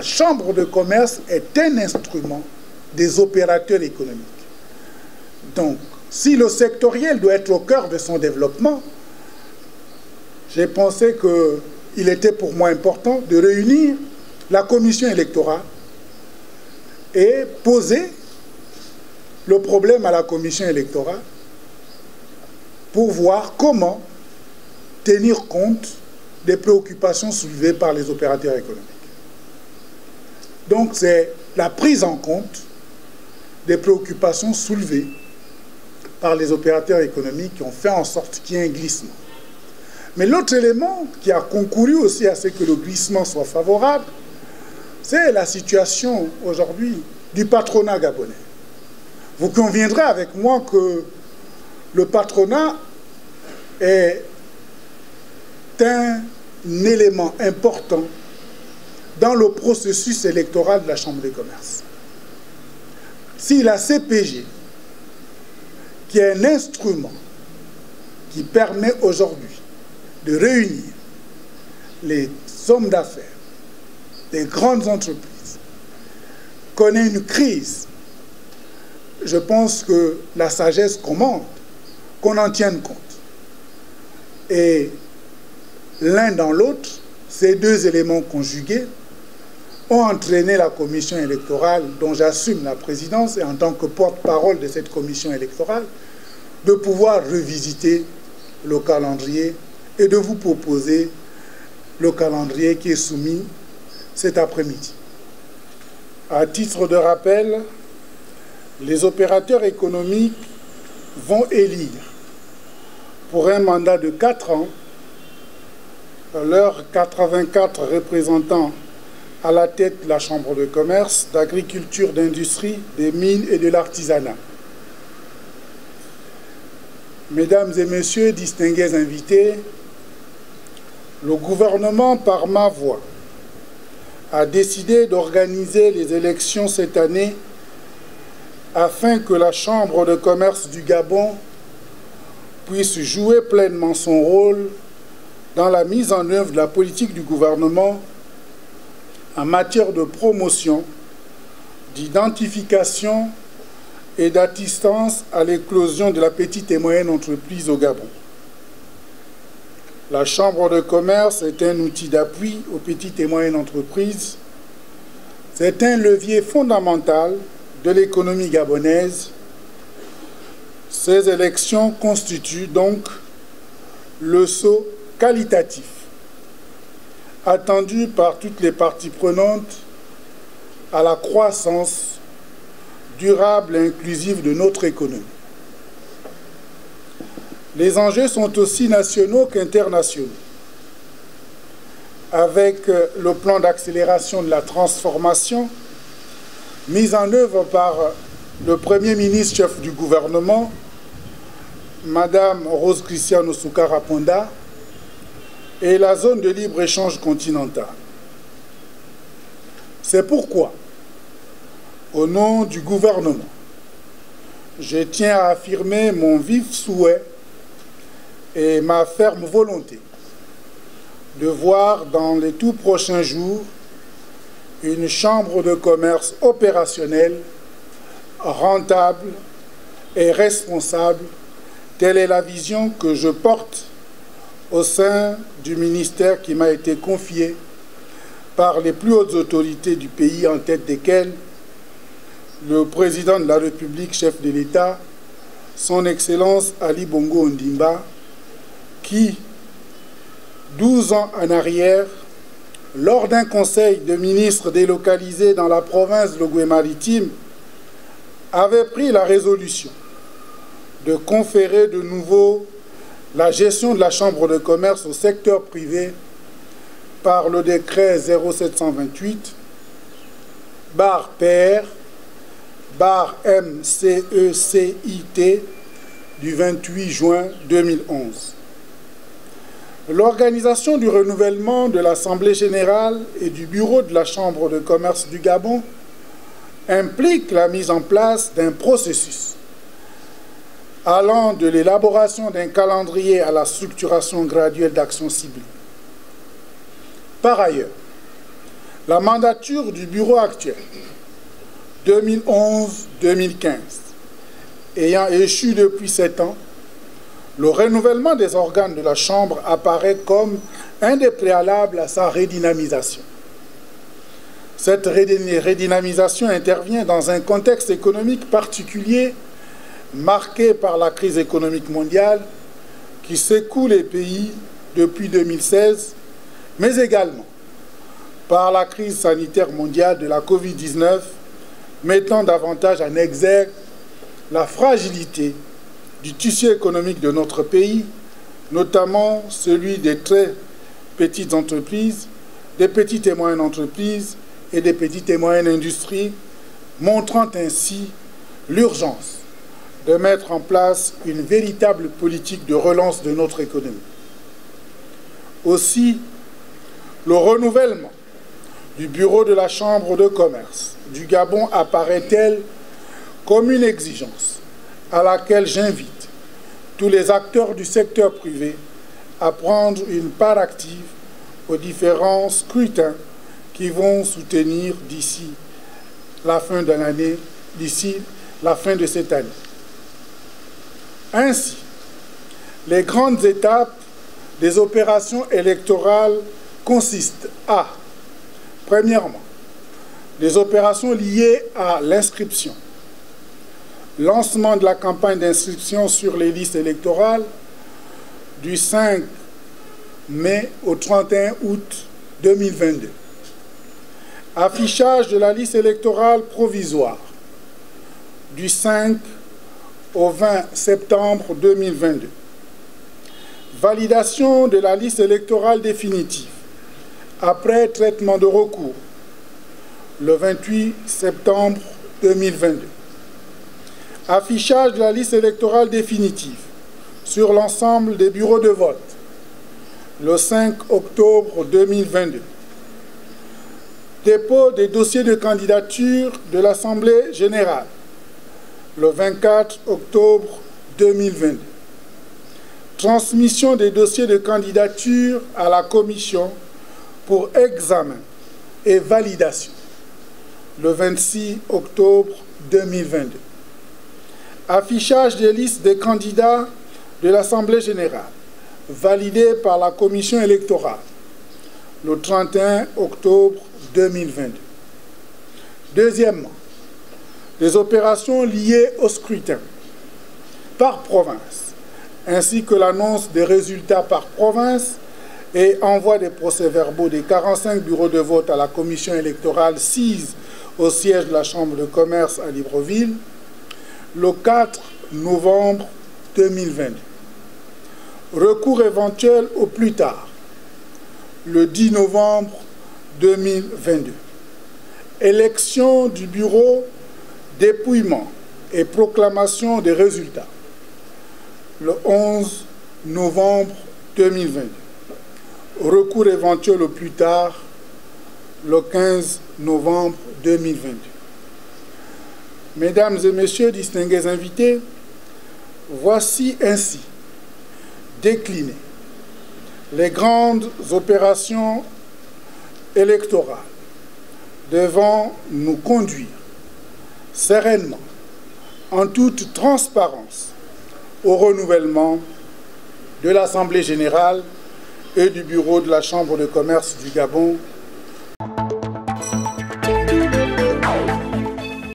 la Chambre de commerce est un instrument des opérateurs économiques. Donc, si le sectoriel doit être au cœur de son développement, j'ai pensé qu'il était pour moi important de réunir la commission électorale et poser le problème à la commission électorale pour voir comment tenir compte des préoccupations soulevées par les opérateurs économiques. Donc c'est la prise en compte des préoccupations soulevées par les opérateurs économiques qui ont fait en sorte qu'il y ait un glissement. Mais l'autre élément qui a concouru aussi à ce que le glissement soit favorable, c'est la situation aujourd'hui du patronat gabonais. Vous conviendrez avec moi que le patronat est un élément important dans le processus électoral de la Chambre des commerces. Si la CPG, qui est un instrument qui permet aujourd'hui de réunir les hommes d'affaires des grandes entreprises, connaît une crise, je pense que la sagesse commande qu'on en tienne compte. Et l'un dans l'autre, ces deux éléments conjugués ont entraîné la commission électorale, dont j'assume la présidence, et en tant que porte-parole de cette commission électorale, de pouvoir revisiter le calendrier et de vous proposer le calendrier qui est soumis cet après-midi. À titre de rappel, les opérateurs économiques vont élire pour un mandat de 4 ans leurs 84 représentants à la tête de la Chambre de commerce, d'agriculture, d'industrie, des mines et de l'artisanat. Mesdames et messieurs, distingués invités, le gouvernement, par ma voix, a décidé d'organiser les élections cette année afin que la Chambre de commerce du Gabon puisse jouer pleinement son rôle dans la mise en œuvre de la politique du gouvernement en matière de promotion, d'identification et d'assistance à l'éclosion de la petite et moyenne entreprise au Gabon. La Chambre de commerce est un outil d'appui aux petites et moyennes entreprises. C'est un levier fondamental de l'économie gabonaise. Ces élections constituent donc le saut qualitatif attendu par toutes les parties prenantes à la croissance durable et inclusive de notre économie. Les enjeux sont aussi nationaux qu'internationaux. Avec le plan d'accélération de la transformation mis en œuvre par le Premier ministre chef du gouvernement, Madame Rose Christiane Soukara Ponda, et la zone de libre-échange continentale. C'est pourquoi, au nom du gouvernement, je tiens à affirmer mon vif souhait et ma ferme volonté de voir dans les tout prochains jours une chambre de commerce opérationnelle, rentable et responsable. Telle est la vision que je porte au sein du ministère qui m'a été confié par les plus hautes autorités du pays, en tête desquelles le président de la République, chef de l'État, son Excellence Ali Bongo Ondimba, qui, 12 ans en arrière, lors d'un conseil de ministres délocalisé dans la province de l'Ogooué-Maritime, avait pris la résolution de conférer de nouveau la gestion de la Chambre de commerce au secteur privé par le décret 0728 /PR /MCECIT du 28 juin 2011. L'organisation du renouvellement de l'Assemblée générale et du bureau de la Chambre de commerce du Gabon implique la mise en place d'un processus allant de l'élaboration d'un calendrier à la structuration graduelle d'actions ciblées. Par ailleurs, La mandature du bureau actuel, 2011-2015, ayant échu depuis 7 ans, le renouvellement des organes de la Chambre apparaît comme un des préalables à sa redynamisation. Cette redynamisation intervient dans un contexte économique particulier marqué par la crise économique mondiale qui secoue les pays depuis 2016, mais également par la crise sanitaire mondiale de la Covid-19, mettant davantage en exergue la fragilité du tissu économique de notre pays, notamment celui des très petites entreprises, des petites et moyennes entreprises et des petites et moyennes industries, montrant ainsi l'urgence de mettre en place une véritable politique de relance de notre économie. Aussi, le renouvellement du bureau de la Chambre de commerce du Gabon apparaît-elle comme une exigence à laquelle j'invite tous les acteurs du secteur privé à prendre une part active aux différents scrutins qui vont soutenir d'ici la fin de l'année, d'ici la fin de cette année. Ainsi, les grandes étapes des opérations électorales consistent à, premièrement, les opérations liées à l'inscription, lancement de la campagne d'inscription sur les listes électorales du 5 mai au 31 août 2022. Affichage de la liste électorale provisoire du 5 au 20 septembre 2022. Validation de la liste électorale définitive après traitement de recours le 28 septembre 2022. Affichage de la liste électorale définitive sur l'ensemble des bureaux de vote le 5 octobre 2022. Dépôt des dossiers de candidature de l'Assemblée générale le 24 octobre 2022. Transmission des dossiers de candidature à la Commission pour examen et validation le 26 octobre 2022. Affichage des listes des candidats de l'Assemblée générale validées par la Commission électorale le 31 octobre 2022. Deuxièmement, les opérations liées au scrutin par province, ainsi que l'annonce des résultats par province et envoi des procès-verbaux des 45 bureaux de vote à la commission électorale sise au siège de la Chambre de commerce à Libreville, le 4 novembre 2022. Recours éventuel au plus tard, le 10 novembre 2022. Élection du bureau, dépouillement et proclamation des résultats, le 11 novembre 2022. Recours éventuel au plus tard, le 15 novembre 2022. Mesdames et messieurs, distingués invités, voici ainsi déclinées les grandes opérations électorales devant nous conduire sereinement, en toute transparence, au renouvellement de l'Assemblée générale et du bureau de la Chambre de commerce du Gabon